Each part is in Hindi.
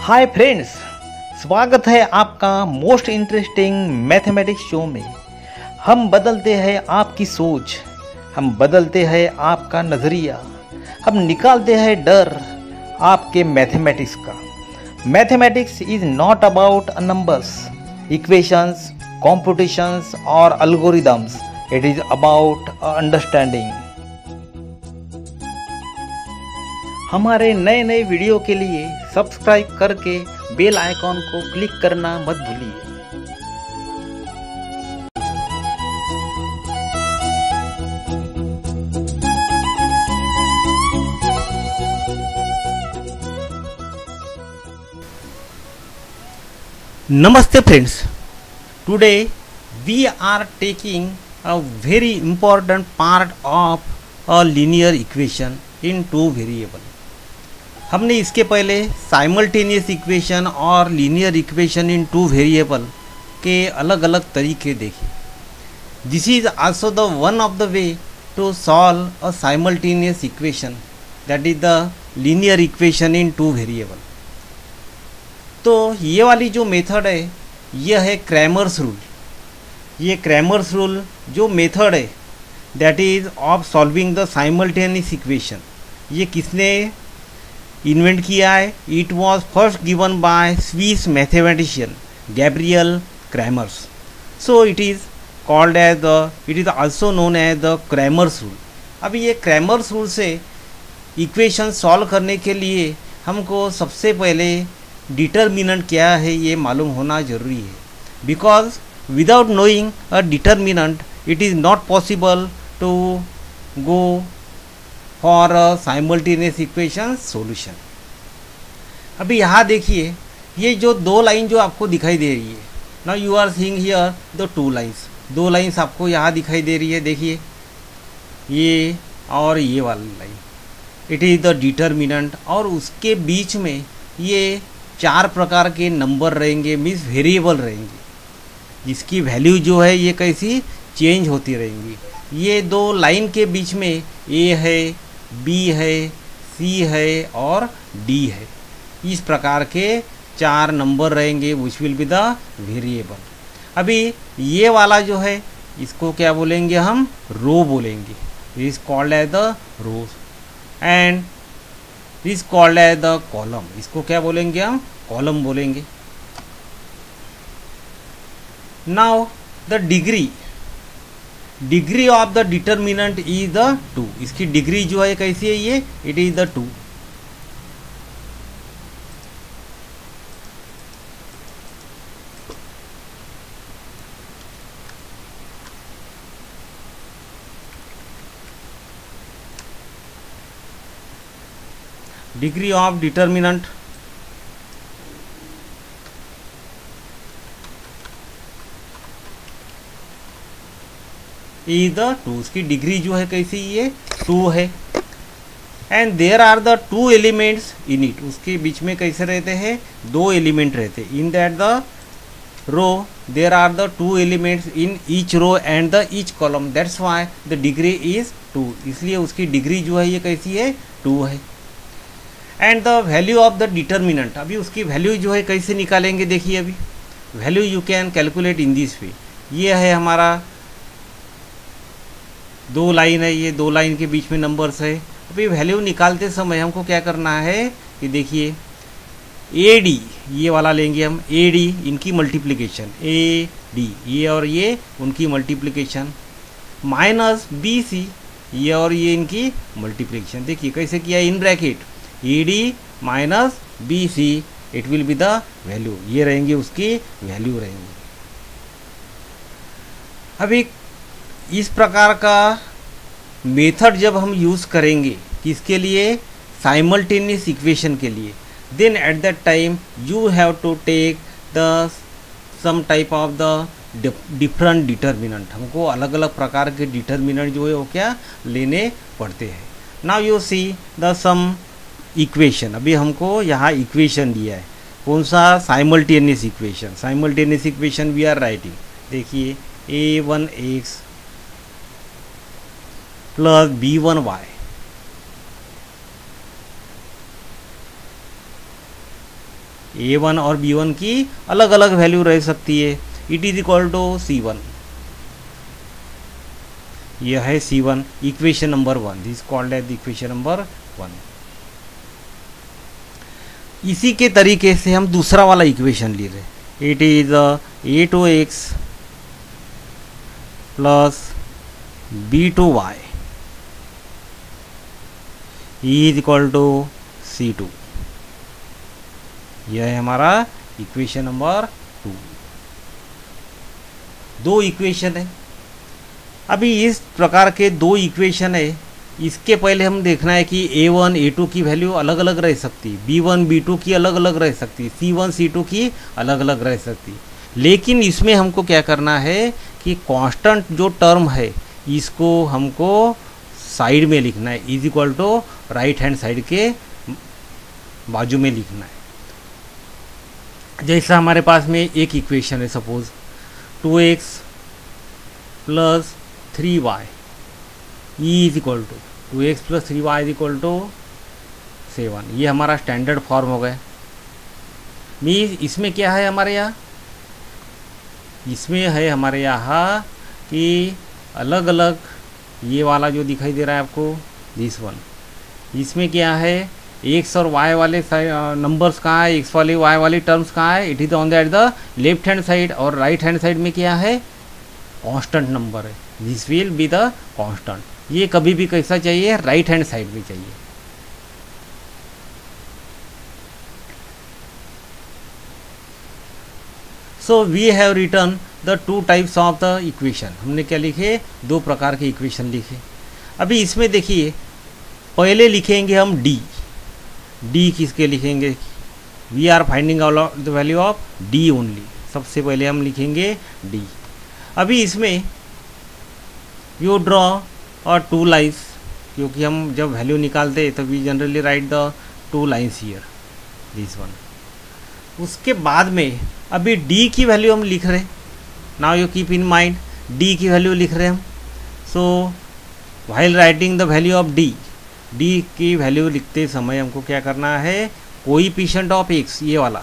हाय फ्रेंड्स, स्वागत है आपका मोस्ट इंटरेस्टिंग मैथमेटिक्स शो में। हम बदलते हैं आपकी सोच, हम बदलते हैं आपका नज़रिया, हम निकालते हैं डर आपके मैथमेटिक्स का। Mathematics is not about numbers, equations, competitions और algorithms. It is about understanding. हमारे नए नए वीडियो के लिए सब्सक्राइब करके बेल आइकॉन को क्लिक करना मत भूलिए। नमस्ते friends, today we are taking a very important part of a linear equation in two variable। हमने इसके पहले साइमल्टेनियस इक्वेशन और linear equation in two variable के अलग अलग तरीके देखे। This is also the one of the way to solve a simultaneous equation, that is the linear equation in two variable. तो ये वाली जो मेथड है यह है क्रैमर्स रूल। ये क्रैमर्स रूल जो मेथड है that is of solving the simultaneous equation, ये किसने इन्वेंट किया है? It was first given by Swiss mathematician Gabriel Cramer's. So it is called as the, it is also known as the Cramer's rule. अभी ये क्रैमर्स रूल से इक्वेशन सॉल्व करने के लिए हमको सबसे पहले डिटर्मिनेंट क्या है ये मालूम होना ज़रूरी है, because without knowing a determinant it is not possible to go for a simultaneous equation solution. अभी यहाँ देखिए, ये जो दो लाइन जो आपको दिखाई दे रही है, now you are seeing here the two lines. दो लाइंस आपको यहाँ दिखाई दे रही है, देखिए ये और ये वाली line, it is the determinant. और उसके बीच में ये चार प्रकार के नंबर रहेंगे, मीन्स वेरिएबल रहेंगे, जिसकी वैल्यू जो है ये कैसी चेंज होती रहेंगी। ये दो लाइन के बीच में ए है, बी है, सी है और डी है। इस प्रकार के चार नंबर रहेंगे, which will be the variable. अभी ये वाला जो है इसको क्या बोलेंगे हम? रो बोलेंगे। Is called as the rows and is called as the column. इसको क्या बोलेंगे हम? कॉलम बोलेंगे। Now the degree of the determinant is the 2। इसकी डिग्री जो है कैसी है ये? It is the 2। Degree of determinant is the 2। उसकी डिग्री जो है कैसी? ये 2 है। And there are the 2 elements in it. उसके बीच में कैसे रहते हैं? 2 एलिमेंट रहते हैं। In that the row there are the 2 elements in each row and the each column, that's why the degree is 2। इसलिए उसकी डिग्री जो है ये कैसी है? 2 है। And the value of the determinant, अभी उसकी वैल्यू जो है कैसे निकालेंगे? देखिए, अभी value you can calculate in this वे। ये है हमारा दो लाइन है, ये दो लाइन के बीच में नंबर्स है। अभी वैल्यू निकालते समय हमको क्या करना है कि देखिए ए डी, ये वाला लेंगे हम, ए डी इनकी मल्टीप्लिकेशन, ए डी ये और ये उनकी मल्टीप्लिकेशन, माइनस बी सी ये और ये इनकी मल्टीप्लिकेशन। देखिए कैसे किया, in bracket a d minus b c, it will be the value. ये रहेंगे उसकी वैल्यू रहेंगी। अभी इस प्रकार का मेथड जब हम यूज़ करेंगे किसके लिए? साइमल्टेनियस इक्वेशन के लिए, then at that time you have to take the some type of the different determinant. हमको अलग अलग प्रकार के डिटर्मिनेंट जो है वो क्या लेने पड़ते हैं। Now you see the some equation. अभी हमको यहाँ इक्वेशन दिया है, कौन सा? Simultaneous equation. Simultaneous equation we are writing, देखिए a1x प्लस b1y A1 और B1 की अलग अलग वैल्यू रह सकती है। It is equal to C1, यह है C1, equation number 1, this called as equation number 1। इसी के तरीके से हम दूसरा वाला इक्वेशन ले रहे, it is A2x plus B2y is equal to C2, यह है हमारा इक्वेशन नंबर 2। दो इक्वेशन है। अभी इस प्रकार के दो इक्वेशन है, इसके पहले हम देखना है कि A1 A2 की वैल्यू अलग अलग रह सकती, B1 B2 की अलग अलग रह सकती, C1 C2 की अलग अलग रह सकती। लेकिन इसमें हमको क्या करना है कि कांस्टेंट जो टर्म है इसको हमको साइड में लिखना है, is equal to right hand side के बाजू में लिखना है। जैसा हमारे पास में एक इक्वेशन है, suppose 2x plus 3y is equal to 2x plus 3y is equal to 7, ये हमारा स्टैंडर्ड फॉर्म हो गया। मीन्स इसमें क्या है हमारे यहाँ, इसमें है हमारे यहाँ कि अलग अलग ये वाला जो दिखाई दे रहा है आपको, दिस वन, इसमें क्या है एक्स और वाई वाले नंबर्स कहाँ है, एक्स वाले वाई वाली टर्म्स कहाँ है, it is on the left hand side. और राइट हैंड साइड में क्या है, कांस्टेंट नंबर है, this will be the constant. ये कभी भी कैसा चाहिए, राइट हैंड साइड में चाहिए। So we have written the two types of the equation. हमने क्या लिखे, दो प्रकार के इक्वेशन लिखे। अभी इसमें देखिए, पहले लिखेंगे हम डी किसके लिखेंगे, we are finding out the value of D only. सबसे पहले हम लिखेंगे डी। अभी इसमें यू ड्रॉ और टू लाइन्स, क्योंकि हम जब वैल्यू निकालते तो we generally write the two lines here, this one. उसके बाद में अभी डी की वैल्यू हम लिख रहे, now you keep in mind D की वैल्यू लिख रहे हम। सो while writing the value of D की वैल्यू लिखते समय हमको क्या करना है, कोएफिशिएंट ऑफ एक्स ये वाला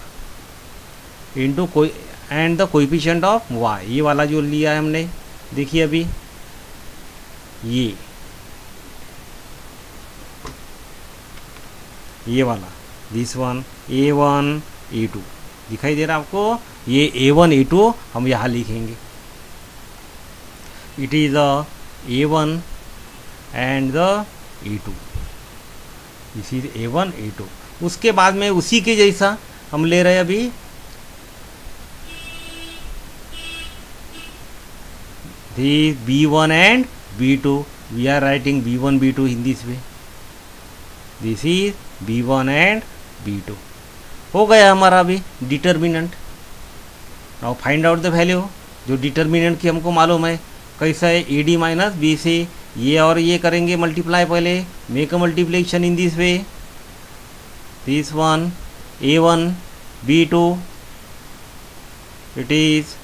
इंटू कोई and the coefficient of y, ये वाला जो लिया है हमने, देखिए अभी ये वाला दिस वन A1 A2 दिखाई दे रहा है आपको, ये A1 A2 हम यहाँ लिखेंगे। It is A1 and the A2, this is A1 A2। उसके बाद में उसी के जैसा हम ले रहे हैं अभी this B1 and B2, we are writing B1 B2 in this way, this is B1 and B2। हो गया हमारा अभी determinant. Now find out the value, जो डिटर्मिनेंट की हमको मालूम है कैसा है, AD माइनस बी से ये और ये करेंगे मल्टीप्लाई, पहले make a multiplication in this way, this one A1 B2, it is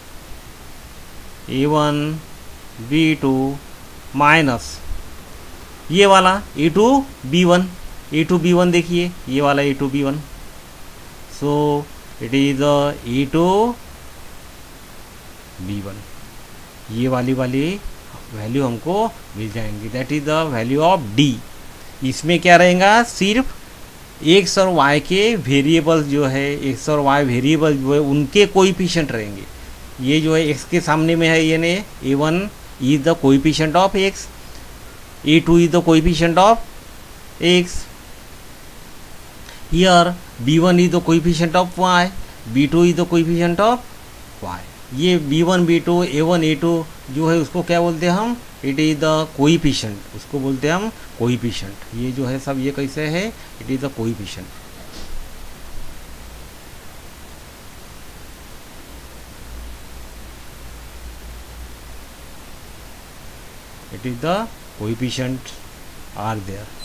A1 B2 minus ये वाला A2 B1 देखिए, ये वाला A2 B1। So it is A2 B1, ये वाली वैल्यू हमको मिल जाएंगी, that is the value of D. इसमें क्या रहेगा, सिर्फ एक्स और वाई के वेरिएबल्स जो है, एक्स और वाई वेरिएबल जो है उनके कोएफिशिएंट रहेंगे। ये जो है एक्स के सामने में है, ये ने A1 is the coefficient of x, A2 is the coefficient of x, here B1 is the coefficient of y, B2 is the coefficient of y. ये B1 B2 A1 A2 जो है उसको क्या बोलते हैं हम, इट इज द कोएफिशिएंट, उसको बोलते हैं हम कोएफिशिएंट। ये जो है सब ये कैसे है, it is the coefficient. It is the coefficient are there.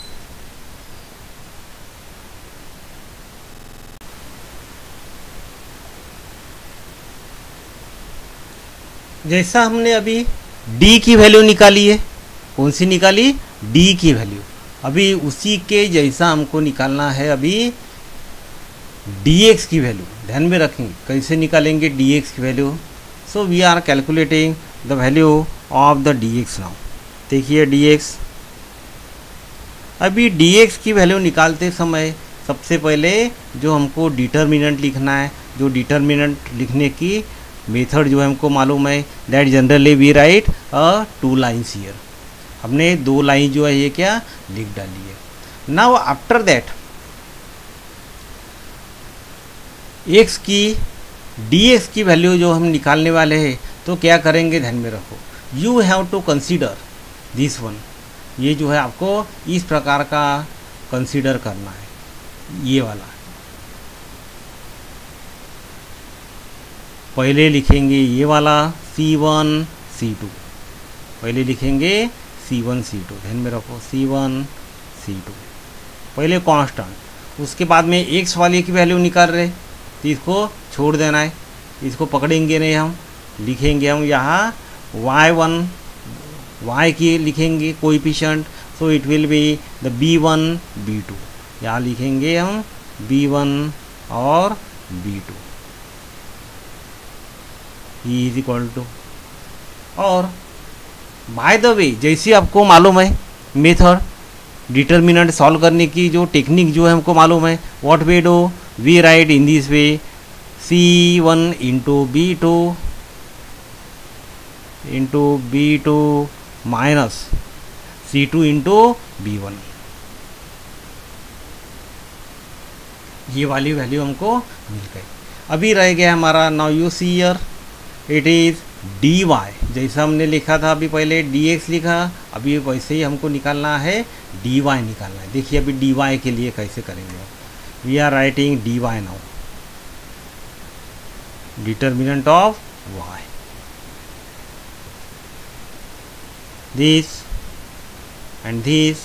जैसा हमने अभी d की वैल्यू निकाली है, कौन सी निकाली, d की वैल्यू। अभी उसी के जैसा हमको निकालना है अभी dx की वैल्यू ध्यान में रखेंगे, कैसे निकालेंगे dx की वैल्यू। So we are calculating the value of the dx now. देखिए dx, अभी dx की वैल्यू निकालते समय सबसे पहले जो हमको डिटर्मिनेंट लिखना है, जो डिटर्मिनेंट लिखने की मेथड जो है हमको मालूम है, that generally we write a 2 lines here. हमने 2 लाइन जो है ये क्या लिख डाली है। नाउ आफ्टर दैट x की dx की वैल्यू जो हम निकालने वाले हैं, तो क्या करेंगे ध्यान में रखो, you have to consider this one. ये जो है आपको इस प्रकार का कंसीडर करना है, ये वाला। पहले लिखेंगे ये वाला C1 C2, पहले लिखेंगे C1 C2, ध्यान में रखो C1 C2 पहले कांस्टेंट। उसके बाद में x वाले की वैल्यू निकाल रहे, तो इसको छोड़ देना है, इसको पकड़ेंगे नहीं, हम लिखेंगे हम यहाँ y1 y की लिखेंगे coefficient, so it will be the B1 B2, यहाँ लिखेंगे हम B1 और B2 इज इक्वल टू। और बाय द वे जैसे आपको मालूम है मेथड डिटर्मिनेंट सॉल्व करने की जो टेक्निक जो है हमको मालूम है, what we do, we write in this way C1 into B2 minus C2 into B1, ये वाली वैल्यू हमको मिल गई। अभी रह गया हमारा, now you see here it is dy, जैसा हमने लिखा था अभी पहले dx लिखा, अभी वैसे ही हमको निकालना है dy निकालना है। देखिए अभी dy के लिए कैसे करेंगे, we are writing dy now, determinant of y, this and this.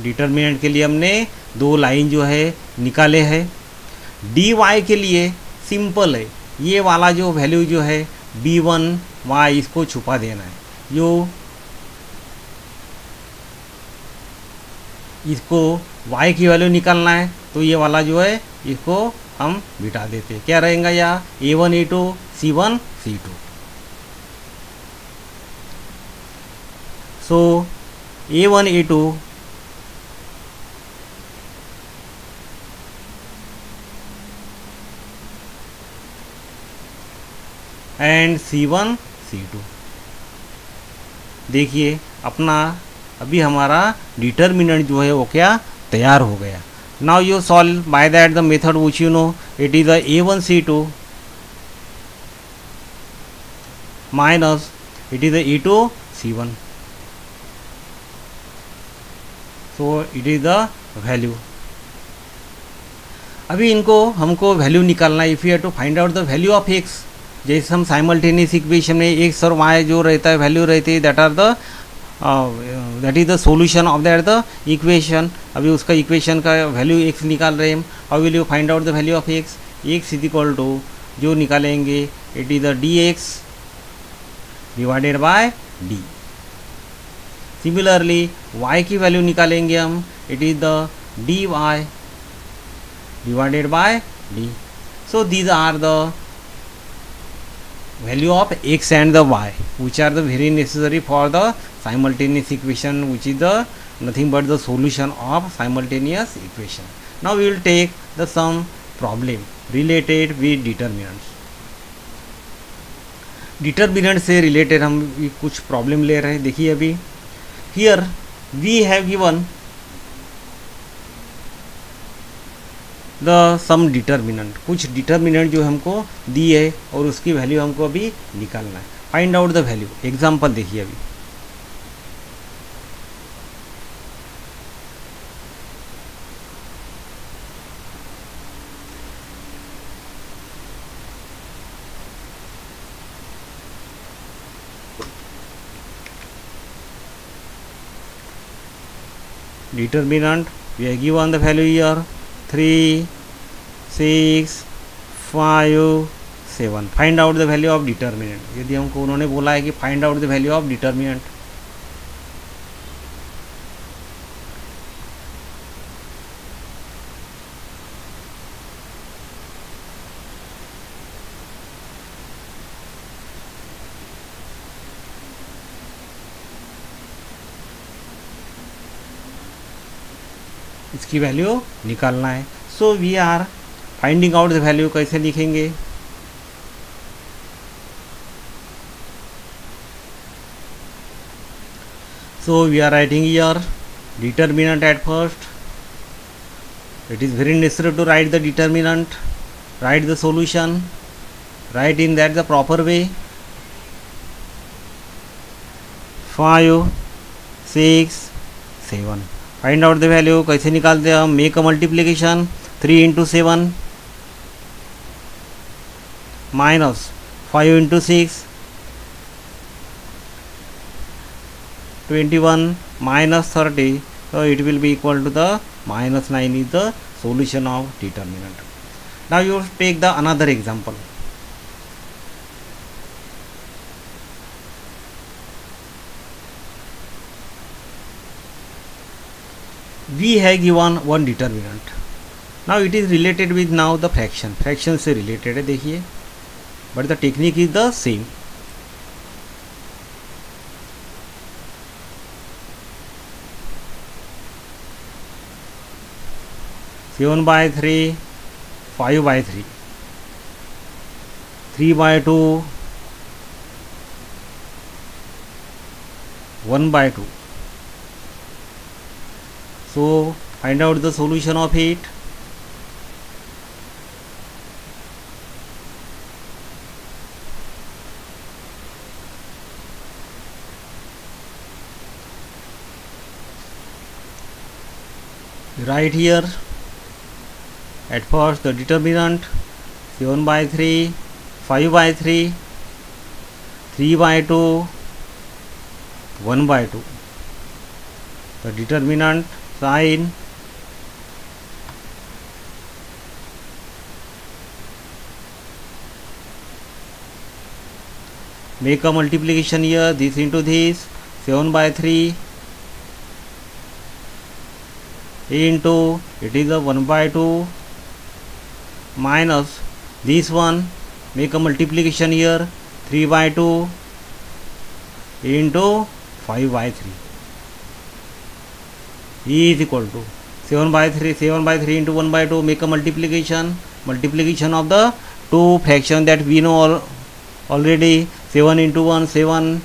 Determinant के लिए हमने 2 लाइन जो है निकाले हैं। dy के लिए सिंपल है, ये वाला जो वैल्यू जो है B1 y इसको छुपा देना है, जो इसको y की वैल्यू निकालना है, तो ये वाला जो है इसको हम बिठा देते हैं। क्या रहेगा यहाँ A1 A2 C1 C2, so A1 A2 and C1 C2। देखिए अपना अभी हमारा डिटर्मिनेंट जो है वो क्या तैयार हो गया। Now you solve by that the method which you know, it is the A1 C2 minus it is the A2 C1, so it is the value. अभी इनको हमको वैल्यू निकालना है, if you have to find out the value of x, जैसे हम साइमल्टेनियस इक्वेशन में x और y जो रहता है वैल्यू रहती है, that is the solution of that the equation. अभी उसका इक्वेशन का वैल्यू x निकाल रहे हैं हम। How will you find out the value of x, x is equal to जो निकालेंगे it is the dx divided by d। Similarly y की वैल्यू निकालेंगे हम, it is the dy divided by d। So these are the value of x and the y which are the very necessary for the simultaneous equation, which is the nothing but the solution of simultaneous equation. Now we will take the some problem related with determinants. Determinant से रिलेटेड हम कुछ प्रॉब्लम ले रहे हैं। देखिए अभी here we have given the some determinant, कुछ डिटर्मिनेंट जो हमको दी है और उसकी वैल्यू हमको अभी निकालना है। Find out the value. Example देखिए अभी determinant we have given the value here 3 6 5 7। Find out the value of determinant. यदि हमको उन्होंने बोला है कि find out the value of determinant, इसकी वैल्यू निकालना है। So we are finding out the value, कैसे लिखेंगे, so we are writing here determinant at first. It is very necessary to write the determinant, write the solution, write in that the proper way. 5 6 7 find out the value, कैसे निकालते हैं हम, make a multiplication 3 into 7 minus 5 into 6 21 minus 30, so it will be equal to the minus 9 is the solution of determinant. Now you take the another example. We have given one determinant. Now it is related with now the fraction से related है देखिए, but the technique is the same. Seven by three, 5 by 3, 3 by 2, 1 by 2. So find out the solution of it. Right here at first the determinant 7 by 3, 5 by 3, 3 by 2, 1 by 2. The determinant sign, make a multiplication here, this into this, 7 by 3 into, it is a 1 by 2 minus this one, make a multiplication here, 3 by 2 into 5 by 3 is equal to 7 by 3 into 1 by 2, make a multiplication of the two fraction that we know already. 7 into 1 7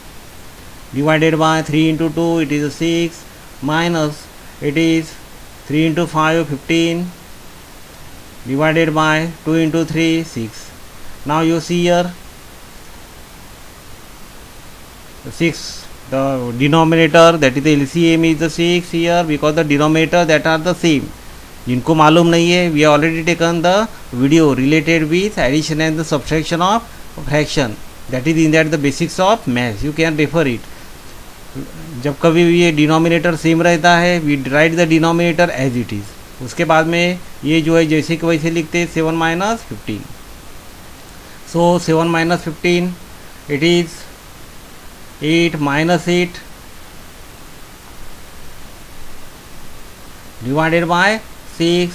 divided by 3 into 2, it is a 6 minus, it is 3 into 5 15 divided by 2 into 3 6. Now you see here 6, the denominator, that is the LCM is the 6 here, because the denominator that are the same. जिनको मालूम नहीं है, we have already taken the video related with addition and the subtraction of fraction, that is in that the basics of math, you can refer it. जब कभी भी ये डिनोमिनेटर सेम रहता है, we write the denominator as it is, उसके बाद में ये जो है जैसे कि वैसे लिखते हैं 7 minus 15. So 7 minus 15 it is 8 minus 8 divided by 6.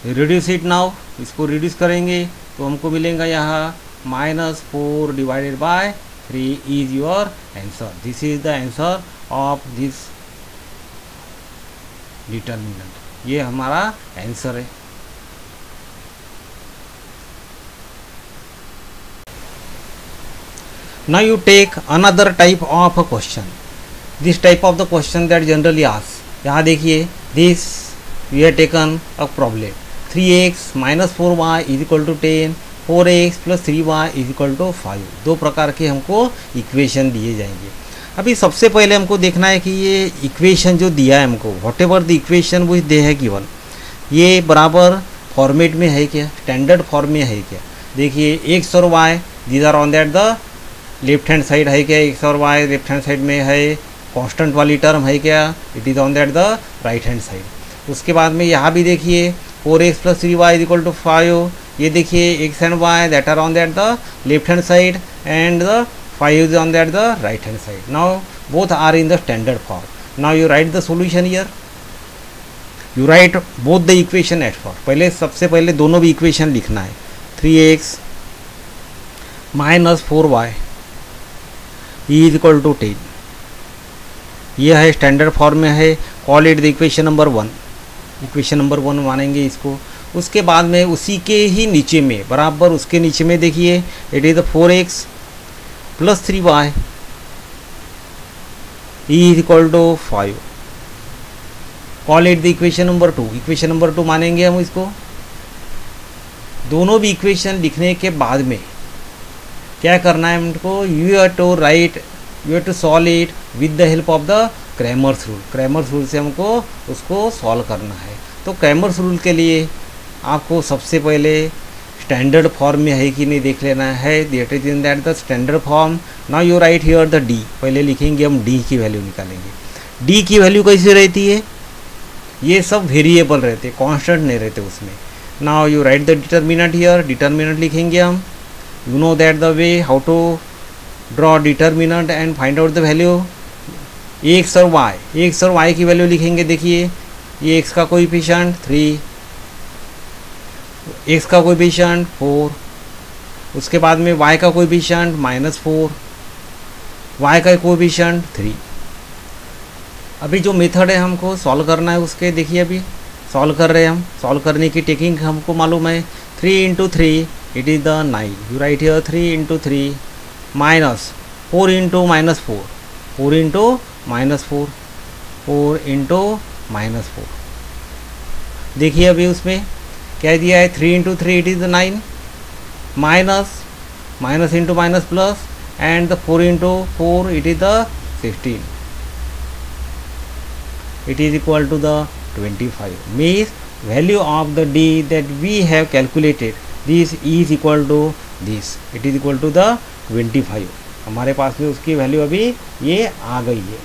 Reduce it now, इसको रिड्यूस करेंगे तो हमको मिलेगा यहाँ -4 divided by 3 is your answer. This is the answer of this determinant. ये हमारा आंसर है. Now you take another type of a question. This type of the question that generally asked. यहाँ देखिए, this we have taken a problem. 3x minus 4y is equal to 10. 4x plus 3y is equal to 5. दो प्रकार के हमको इक्वेशन दिए जाएंगे. अभी सबसे पहले हमको देखना है कि ये इक्वेशन जो दिया है हमको, whatever the equation which they है गिवन, ये बराबर फॉर्मेट में है क्या, स्टैंडर्ड फॉर्म में है क्या. देखिए x और y these are on that the left hand side है क्या, x और y लेफ्ट हैंड साइड में है, कांस्टेंट वाली टर्म है क्या, it is on that the right hand side. उसके बाद में यहाँ भी देखिए 4x plus 3y is equal to 5. ये देखिए x and y that are on that the left hand side and the 5 is on that the right hand side. Now both are in the standard form. Now you write the solution here. You write both the equation at first. पहले सबसे पहले दोनों भी इक्वेशन लिखना है. 3x minus 4y is equal to 10. ये है स्टैंडर्ड फॉर्म में है. Call it the equation number 1, equation number 1 मानेंगे इसको। उसके बाद में उसी के ही नीचे में बराबर उसके नीचे में देखिए it is the 4x plus 3y is equal to 5। Call it the equation number 2, equation number 2 मानेंगे हम इसको। दोनों भी इक्वेशन लिखने के बाद में क्या करना है हमको, you have to write, you have to solve it with the help of the Cramer's rule. Cramer's rule से हमको उसको सॉल्व करना है। तो क्रैमर्स रूल के लिए आपको सबसे पहले स्टैंडर्ड फॉर्म में है कि नहीं देख लेना है। That is in that the standard form. Now you right here the D. पहले लिखेंगे हम डी की वैल्यू निकालेंगे। डी की वैल्यू कैसी रहती है, ये सब वेरिएबल रहते, कांस्टेंट नहीं रहते उसमें। Now you write the determinant here. Determinant लिखेंगे हम। You know that the way how to draw determinant and find out the value. X और वाई, एक्स और वाई की वैल्यू लिखेंगे। देखिए ये एक्स का कोएफिशिएंट 3, एक्स का कोएफिशिएंट 4, उसके बाद में वाई का कोएफिशिएंट -4, वाई का कोएफिशिएंट 3। अभी जो मेथड है हमको सॉल्व करना है उसके, देखिए अभी सॉल्व कर रहे हैं हम। सॉल्व करने की टेक्निक हमको मालूम है। 3 × 3 it is the 9। You right here 3 × 3 minus 4 × -4, 4 × -4, 4 × -4। देखिए अभी उसमें क्या दिया है, 3 × 3 it is the 9, minus minus into minus plus and the 4 × 4 it is the 16, it is equal to the 25. Means value of the d that we have calculated this is equal to this, it is equal to the 25। हमारे पास में उसकी वैल्यू अभी ये आ गई है।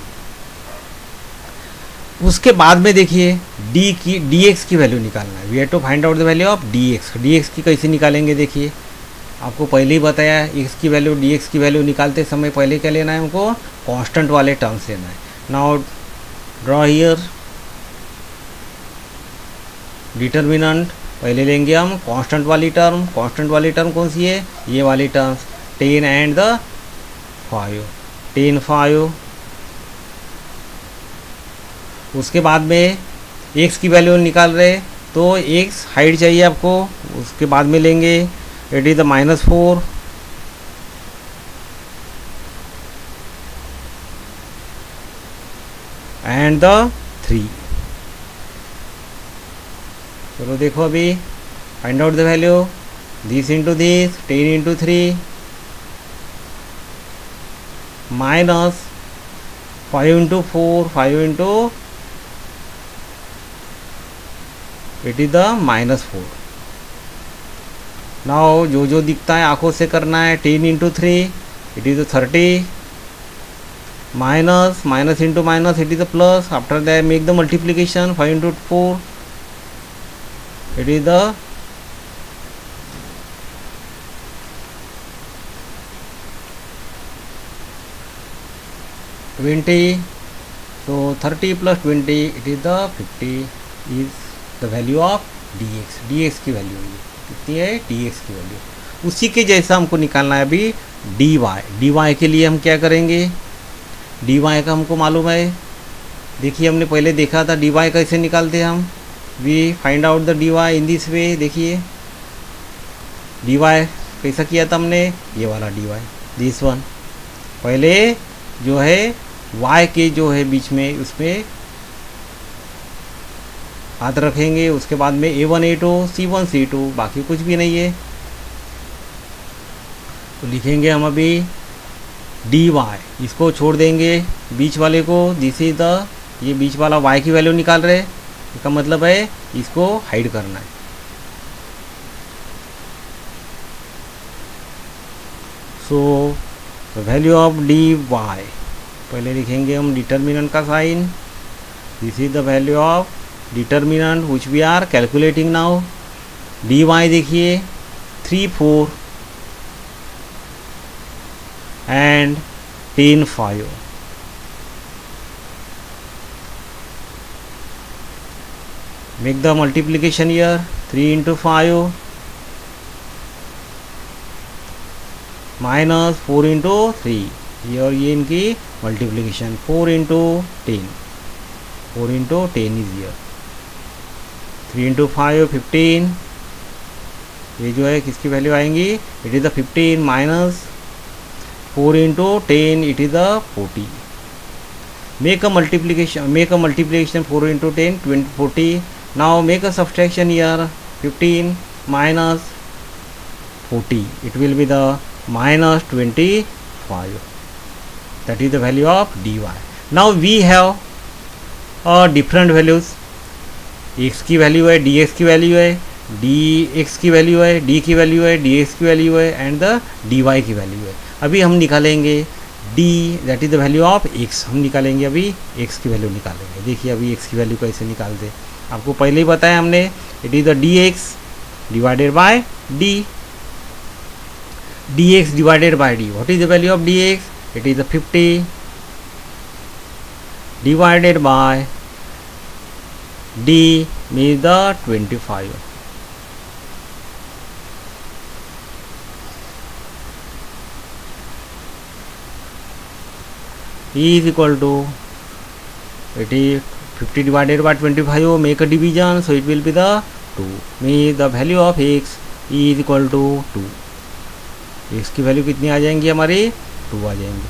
उसके बाद में देखिए d की dx की वैल्यू निकालना है। We have to find out the value of dx। dx की कैसे निकालेंगे, देखिए आपको पहले ही बताया x की वैल्यू, dx की वैल्यू निकालते समय पहले क्या लेना है हमको, कांस्टेंट वाले टर्म्स लेना है। Now draw here determinant. पहले लेंगे हम कांस्टेंट वाली टर्म। कांस्टेंट वाली टर्म कौन सी है, ये वाली टर्म्स 10 एंड द 5, 10 5। उसके बाद में x की वैल्यू निकाल रहे तो x हाइट चाहिए आपको। उसके बाद में लेंगे it is the -4 and the 3। चलो देखो अभी find out the value, this into this 10 × 3 minus 5 × 4, 5 × it is the -4। Now जो जो दिखता है आंखों से करना है। 10 × 3 it is the 30, minus minus into minus it is the plus. After that make the multiplication 5 × 4 it is the 20। so 30 + 20 it is the 50 is the value of dx। dx की वैल्यू कितनी है, dx की वैल्यू। उसी के जैसा हमको निकालना है अभी dy। dy के लिए हम क्या करेंगे, dy का हमको मालूम है। देखिए हमने पहले देखा था dy कैसे निकालते हैं हम। We find out the dy in this way. देखिए dy कैसा किया था हमने, ये वाला dy, दिस वन। पहले जो है y के जो है बीच में उसमें हाथ रखेंगे। उसके बाद में a1 a2 c1 c2, बाकी कुछ भी नहीं है। तो लिखेंगे हम अभी dy, इसको छोड़ देंगे बीच वाले को। दिस इज द, ये बीच वाला y की वैल्यू निकाल रहे, इसका मतलब है इसको हाइड करना है। सो वैल्यू ऑफ dy, पहले लिखेंगे हम डिटर्मिनेंट का sign. This is the value of determinant which we are calculating now. dy देखिए 3 4 and 10 5। Make the multiplication here 3 × 5 minus 4 × 3। ये और ये इनकी multiplication 4 × 10 4 into 10 is here. 3 into 5 15. ये जो है किसकी वैल्यू आएंगी, it is the 15 minus 4 into 10, it is the 40. Make a multiplication 4 into 10, 20, 40. Now make a subtraction here, 15 minus 40, it will be the minus 25. That is the value of dy. Now we have different values. x की वैल्यू है, dx की वैल्यू है, dx की वैल्यू है, d की वैल्यू है, dx की वैल्यू है एंड द dy की वैल्यू है. अभी हम निकालेंगे d, that is the value of x. हम निकालेंगे अभी x की वैल्यू निकालेंगे. देखिए अभी x की वैल्यू कैसे निकालते, आपको पहले ही बताया हमने. It is the dx divided by d, dx divided by d. What is the value of dx? It is the 50 divided by d means the 25. is equal to, it is 50 divided by 25, make a division, so it will be the 2. means the value of x is equal to 2. x की वैल्यू कितनी आ जाएंगी हमारी, 2 आ जाएंगी.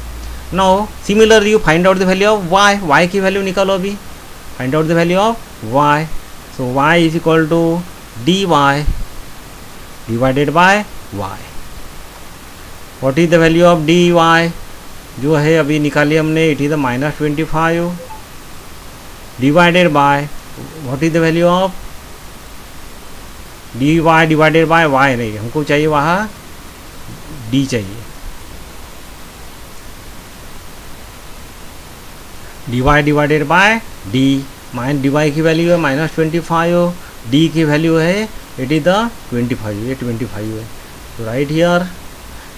Now similarly you find out the value of y. y की वैल्यू निकालो अभी, find out the value of y. So y is equal to dy divided by y. What is the value of dy जो है अभी निकाली हमने, it is the minus 25 divided by, what is the value of dy divided by y. नहीं, हमको चाहिए वहाँ d चाहिए. dy डिवाइडेड बाय d, माइन dy की वैल्यू है माइनस 25, d की वैल्यू है इट इज़ द 25, ये 25 है. तो right here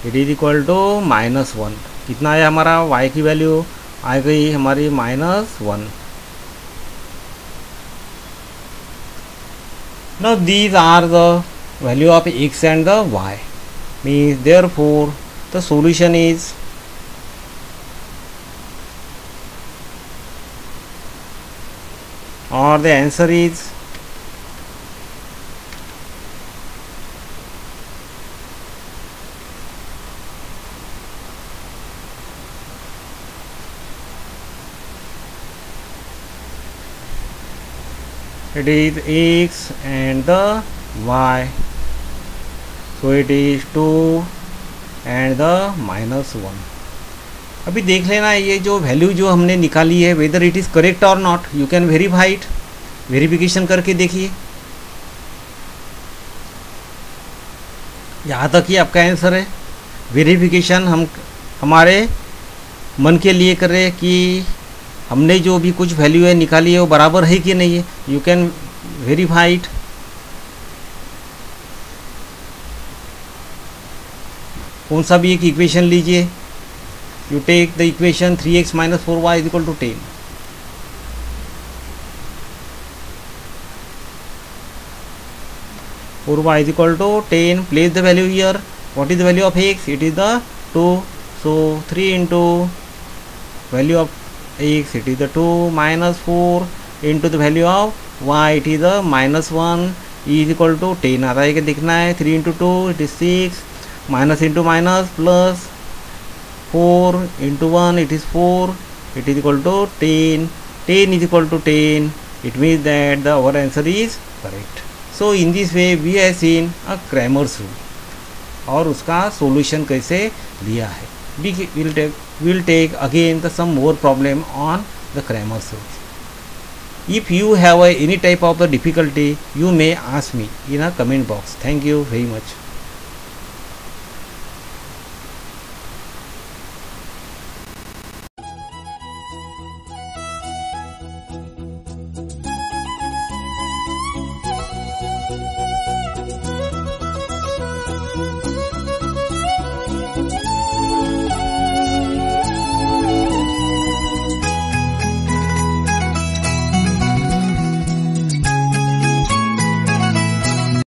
it is equal to minus 1. कितना है हमारा y की वैल्यू आ गई हमारी minus 1. Now these are the value of x and the y. Means therefore the solution is और the answer is it is x and the y, so it is 2 and the minus 1. अभी देख लेना ये जो वैल्यू जो हमने निकाली है वेदर इट इज़ करेक्ट और not. You can verify it, verification करके देखिए. यहाँ तक ही आपका आंसर है. वेरिफिकेशन हम हमारे मन के लिए कर रहे हैं कि हमने जो भी कुछ वैल्यू है निकाली है वो बराबर है कि नहीं है. You can verify it. कौन सा भी एक इक्वेशन लीजिए, you take the equation 3x minus 4y is equal to 10. Four Y is equal to 10. Place the value here. What is the value of x? It is the 2. So 3 into value of x, it is the 2 minus 4 into the value of y, it is the minus 1 is equal to 10. आता है कि दिखना है 3 into 2 it is 6, minus into minus plus 4 into 1 it is 4, it is equal to 10. 10 is equal to 10. It means that the our answer is correct. So in this way we have seen a Cramer's rule और उसका solution कैसे दिया है. We'll take again some more problem on the Cramer's rule. If you have any type of the difficulty, you may ask me in a comment box. Thank you very much.